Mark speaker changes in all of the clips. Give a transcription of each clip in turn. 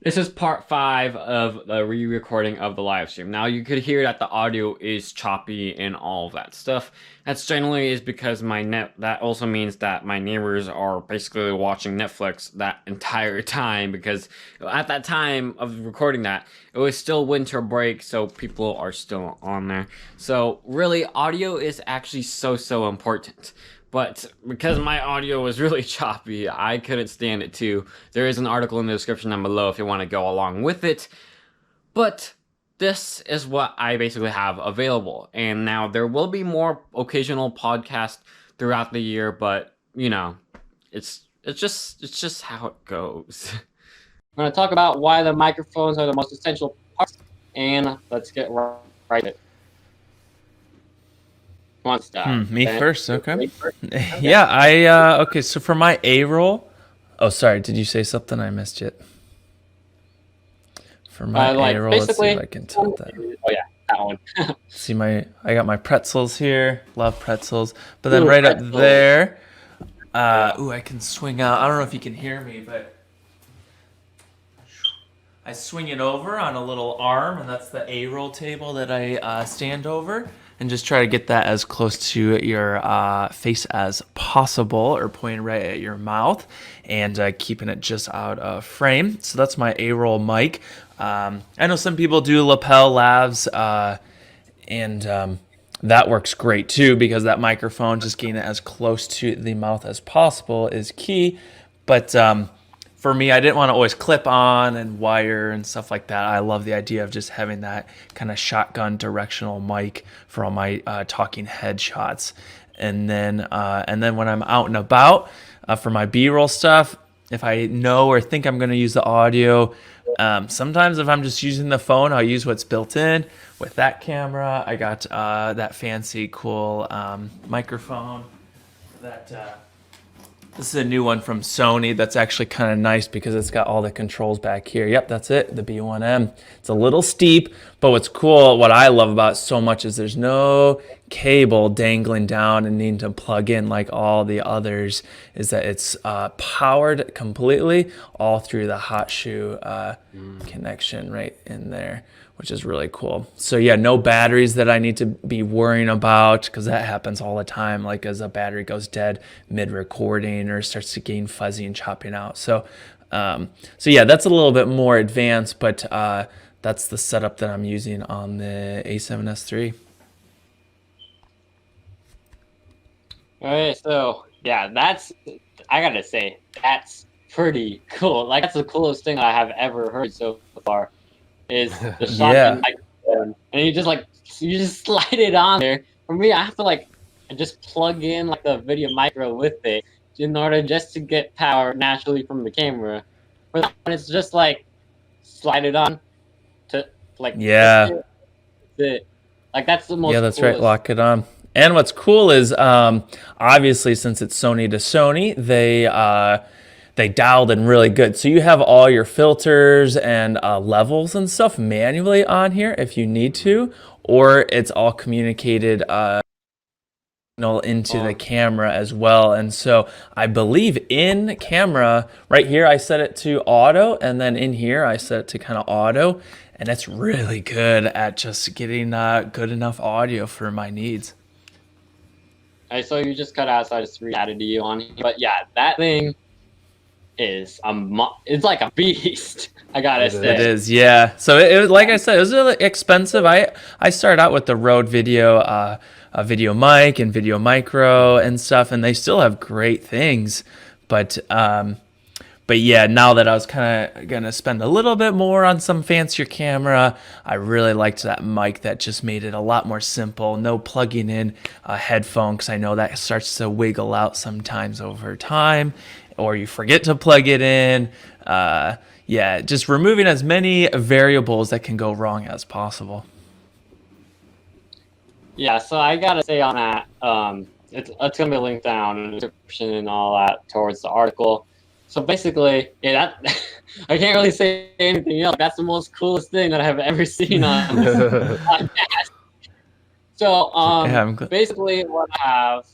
Speaker 1: This is part 5 of the re-recording of the live stream. Now you could hear that the audio is choppy and all of that stuff. That's generally is because that also means that my neighbors are basically watching Netflix that entire time, because at that time of recording that, it was still winter break, so people are still on there. So really, audio is actually so important. But because my audio was really choppy, I couldn't stand it too. There is an article in the description down below if you want to go along with it. But this is what I basically have available. And now there will be more occasional podcasts throughout the year, but you know, it's just how it goes.
Speaker 2: I'm going to talk about why the microphones are the most essential parts, and let's get right to it.
Speaker 3: Me first, okay. Yeah, okay, so for my A-roll, oh, sorry, did you say something? I missed it. For my A-roll, let's see if I can tilt that.
Speaker 2: Oh, yeah, that one.
Speaker 3: See, I got my pretzels here, love pretzels, but then right up there, I can swing out, I don't know if you can hear me, but I swing it over on a little arm, and that's the A-roll table that I stand over. And just try to get that as close to your face as possible, or pointing right at your mouth, and keeping it just out of frame. So that's my A-roll mic. I know some people do lapel lavs, and that works great too, because that microphone, just getting it as close to the mouth as possible is key. But for me, I didn't want to always clip on and wire and stuff like that. I love the idea of just having that kind of shotgun directional mic for all my talking head shots. And then when I'm out and about for my B-roll stuff, if I know or think I'm going to use the audio, sometimes if I'm just using the phone, I'll use what's built in. With that camera, I got that fancy, cool microphone that... This is a new one from Sony that's actually kind of nice because it's got all the controls back here. Yep, that's it, the B1M. It's a little steep, but what's cool, what I love about it so much is there's no cable dangling down and needing to plug in like all the others, is that it's powered completely all through the hot shoe connection right in there, which is really cool. So yeah, no batteries that I need to be worrying about, because that happens all the time, like as a battery goes dead mid-recording or starts to gain fuzzy and chopping out. So yeah, that's a little bit more advanced, but that's the setup that I'm using on the A7S III.
Speaker 2: All right, so yeah, I gotta say, that's pretty cool. Like, that's the coolest thing I have ever heard so far, is the shotgun microphone. And you just slide it on there. For me, I have to just plug in like the video micro with it in order just to get power naturally from the camera. For that one, it's just like slide it on to like that's the most
Speaker 3: that's right, lock it on. And what's cool is obviously, since it's Sony to Sony, they dialed in really good. So you have all your filters and levels and stuff manually on here if you need to, or it's all communicated into the camera as well. And so I believe in camera right here, I set it to auto, and then in here I set it to kind of auto, and it's really good at just getting good enough audio for my needs.
Speaker 2: I saw you just cut out, so I just re-added you on here. But yeah, that thing is it's like a beast. I gotta say
Speaker 3: it is. Yeah, so it was, like I said, it was really expensive. I started out with the Rode video video mic and video micro and stuff, and they still have great things, but yeah, now that I was kind of gonna spend a little bit more on some fancier camera, I really liked that mic that just made it a lot more simple. No plugging in a headphone, because I know that starts to wiggle out sometimes over time, or you forget to plug it in. Yeah, just removing as many variables that can go wrong as possible.
Speaker 2: Yeah, so I gotta say on that, it's gonna be linked down in the description and all that towards the article. So basically, yeah, I can't really say anything else. That's the most coolest thing that I have ever seen on this podcast. So basically what I have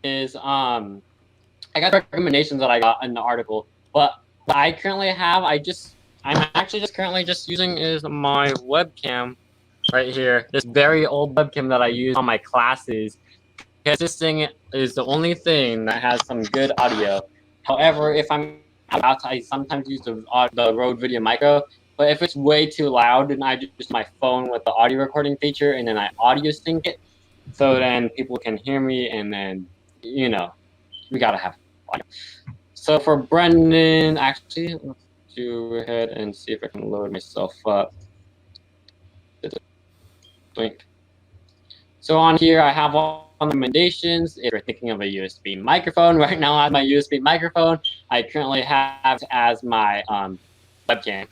Speaker 2: is I got recommendations that I got in the article, but what I currently have, I just
Speaker 1: I'm actually just currently just using is my webcam right here. This very old webcam that I use on my classes. Because this thing is the only thing that has some good audio. However, if I'm out, I sometimes use the Rode Video Micro. But if it's way too loud, then I just use my phone with the audio recording feature, and then I audio sync it, so then people can hear me, and then we gotta have audio. So for Brendan, actually, let's go ahead and see if I can load myself up. So on here, I have all the recommendations. If you're thinking of a USB microphone, right now I have my USB microphone. I currently have as my webcam,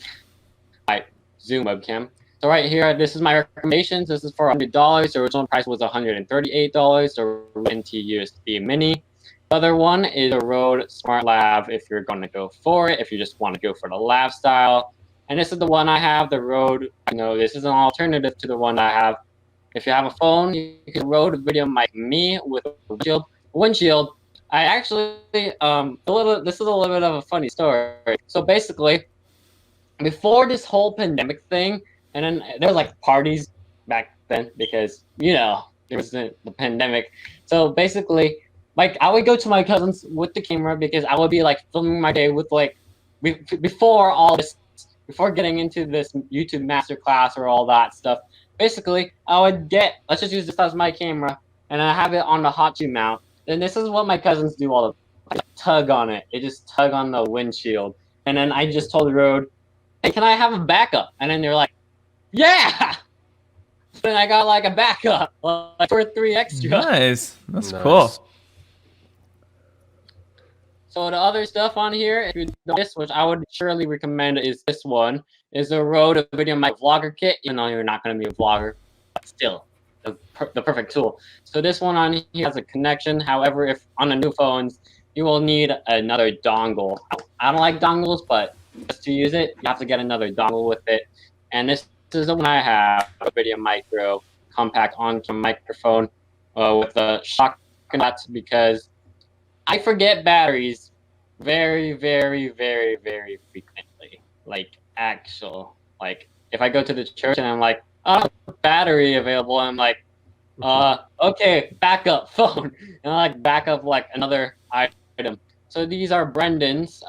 Speaker 1: my Zoom webcam. So right here, this is my recommendations. This is for $100. The original price was $138. The Rode USB Mini. The other one is a Rode Smart Lav if you're going to go for it, if you just want to go for the lav style. And this is the one I have, the Rode. This is an alternative to the one I have. If you have a phone, you can Rode Video Mic Me with a windshield. I actually, this is a little bit of a funny story. So basically, before this whole pandemic thing, and then there was like parties back then because, there was the pandemic. So basically, like I would go to my cousins with the camera because I would be like filming my day with before all this, before getting into this YouTube masterclass or all that stuff. Basically, I would let's just use this as my camera, and I have it on the hot shoe mount. And this is what my cousins do all the time. Tug on it. They just tug on the windshield. And then I just told the Rode, hey, can I have a backup? And then they're like, yeah! Then I got like a backup, like for 3 extra.
Speaker 3: Nice. That's cool.
Speaker 1: So the other stuff on here, if you notice, which I would surely recommend, is this one. Is the Rode Video Mic Vlogger Kit, even though you're not going to be a vlogger, but still the perfect tool. So this one on here has a connection. However, if on the new phones, you will need another dongle. I don't like dongles, but just to use it, you have to get another dongle with it. And this is the one I have, a Video Micro compact on-cam microphone with the shock nuts, because I forget batteries very, very, very, very frequently. Like if I go to the church and I'm like, oh, battery available, I'm like, okay, backup phone, and I like back up like another item. So these are Brendan's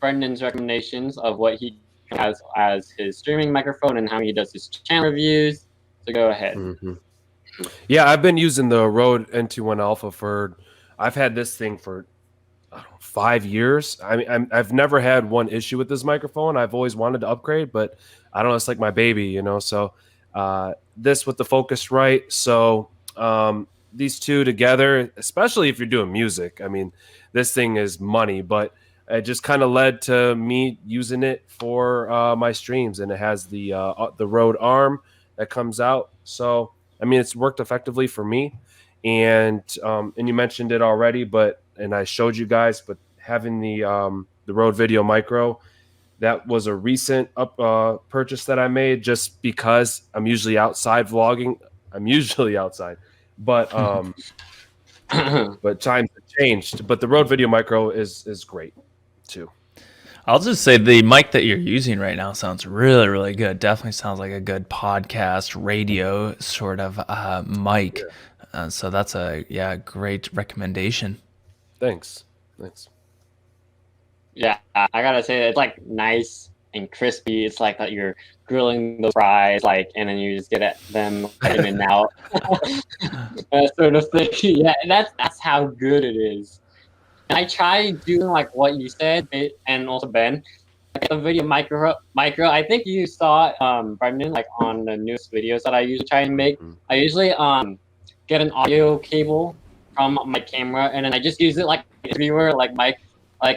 Speaker 1: recommendations of what he has as his streaming microphone and how he does his channel reviews. So go ahead.
Speaker 4: Mm-hmm. Yeah, I've been using the Rode NT1 Alpha I've had this thing for 5 years. I mean, I've never had one issue with this microphone. I've always wanted to upgrade, but I don't know. It's like my baby, So this with the Focusrite. So these two together, especially if you're doing music, I mean, this thing is money. But it just kind of led to me using it for my streams, and it has the Rode arm that comes out. So I mean, it's worked effectively for me. And you mentioned it already, and I showed you guys, but having the Rode Video Micro, that was a recent purchase that I made just because I'm usually outside vlogging. I'm usually outside, but but times have changed. But the Rode Video Micro is great too.
Speaker 3: I'll just say the mic that you're using right now sounds really, really good. Definitely sounds like a good podcast, radio sort of mic. Yeah. So that's a great recommendation.
Speaker 4: Thanks.
Speaker 2: Yeah, I gotta say it's like nice and crispy. It's like that you're grilling those fries, and then you just get them in and out. That sort of thing. Yeah, that's how good it is. And I tried doing like what you said, and also Ben, the video micro. I think you saw Brendan, like on the newest videos that I usually try and make. I usually get an audio cable from my camera, and then I just use it like an interviewer, like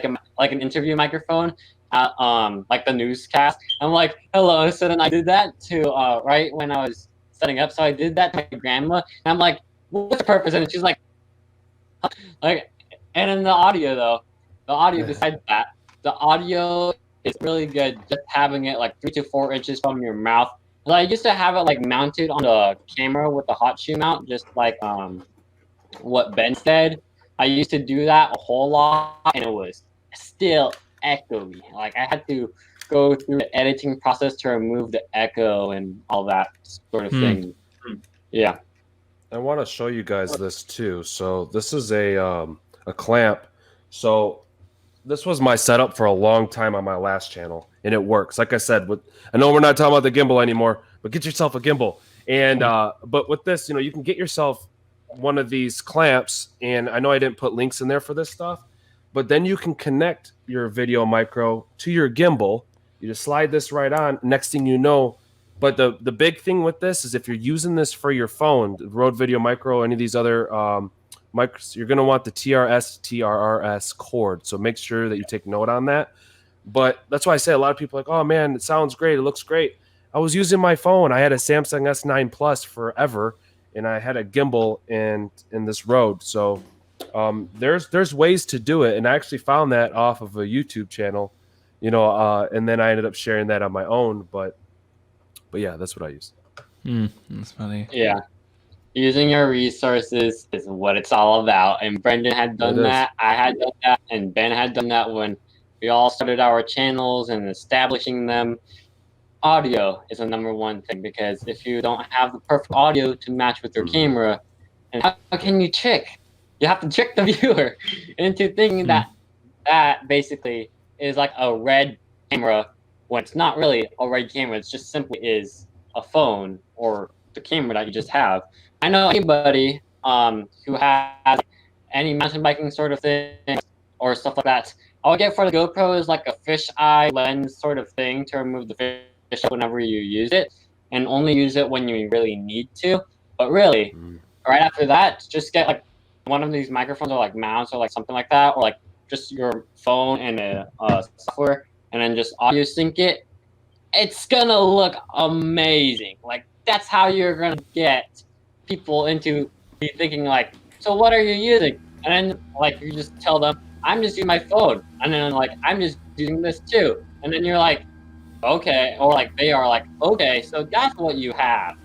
Speaker 2: an interview microphone, like the newscast. I'm like, hello. So then I did that to right when I was setting up. So I did that to my grandma, and I'm like, what's the purpose? And she's like. And in the audio, besides that, the audio is really good. Just having it like 3 to 4 inches from your mouth. And I used to have it like mounted on the camera with the hot shoe mount, just like what Ben said. I used to do that a whole lot, and it was still echoey. Like I had to go through the editing process to remove the echo and all that sort of thing. Yeah.
Speaker 4: I want to show you guys this too. So this is a clamp. So this was my setup for a long time on my last channel, and it works. Like I said, I know we're not talking about the gimbal anymore, but get yourself a gimbal. And but with this, you can get yourself one of these clamps, and I know I didn't put links in there for this stuff, but then you can connect your video micro to your gimbal. You just slide this right on. Next thing you know, but the big thing with this is if you're using this for your phone, the Rode Video Micro, any of these other micros, you're going to want the TRS cord. So make sure that you take note on that. But that's why I say a lot of people are like, oh man, it sounds great. It looks great. I was using my phone. I had a Samsung S9 Plus forever, and I had a gimbal in this Rode. So there's ways to do it. And I actually found that off of a YouTube channel, and then I ended up sharing that on my own. But yeah, that's what I use.
Speaker 3: That's funny.
Speaker 2: Yeah. Using your resources is what it's all about. And Brendan had done that. I had done that. And Ben had done that when we all started our channels and establishing them. Audio is the number one thing, because if you don't have the perfect audio to match with your camera, and how can you trick? You have to trick the viewer into thinking that basically is like a red camera when it's not really a red camera. It's just simply is a phone or the camera that you just have. I know anybody who has any mountain biking sort of thing or stuff like that. All I get for the GoPro is like a fisheye lens sort of thing to remove the fish whenever you use it, and only use it when you really need to. But really, right after that, just get like one of these microphones or like mounts or like something like that, or like just your phone and a software, and then just audio sync it. It's gonna look amazing. Like that's how you're gonna get people into thinking like, so what are you using? And then like you just tell them, I'm just using my phone, and then like I'm just using this too, and then you're like, okay, or like they are like, okay, so that's what you have,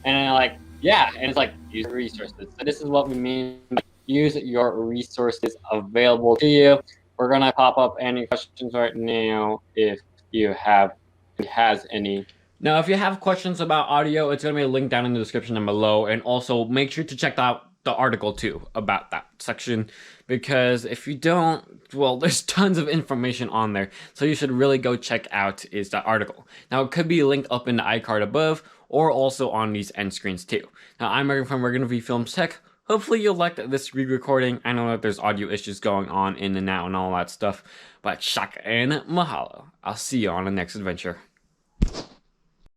Speaker 2: and then like, yeah, and it's like use resources. So this is what we mean by use your resources available to you. We're gonna pop up any questions right now if you has any.
Speaker 1: Now, if you have questions about audio, it's going to be a link down in the description down below. And also make sure to check out the article too about that section, because if you don't, well, there's tons of information on there. So you should really go check out is that article. Now, it could be linked up in the iCard above or also on these end screens too. Now, I'm Reagan from ReaganVFilms Tech. Hopefully you'll like this re-recording. I know that there's audio issues going on in and out and all that stuff, but shaka and mahalo. I'll see you on the next adventure.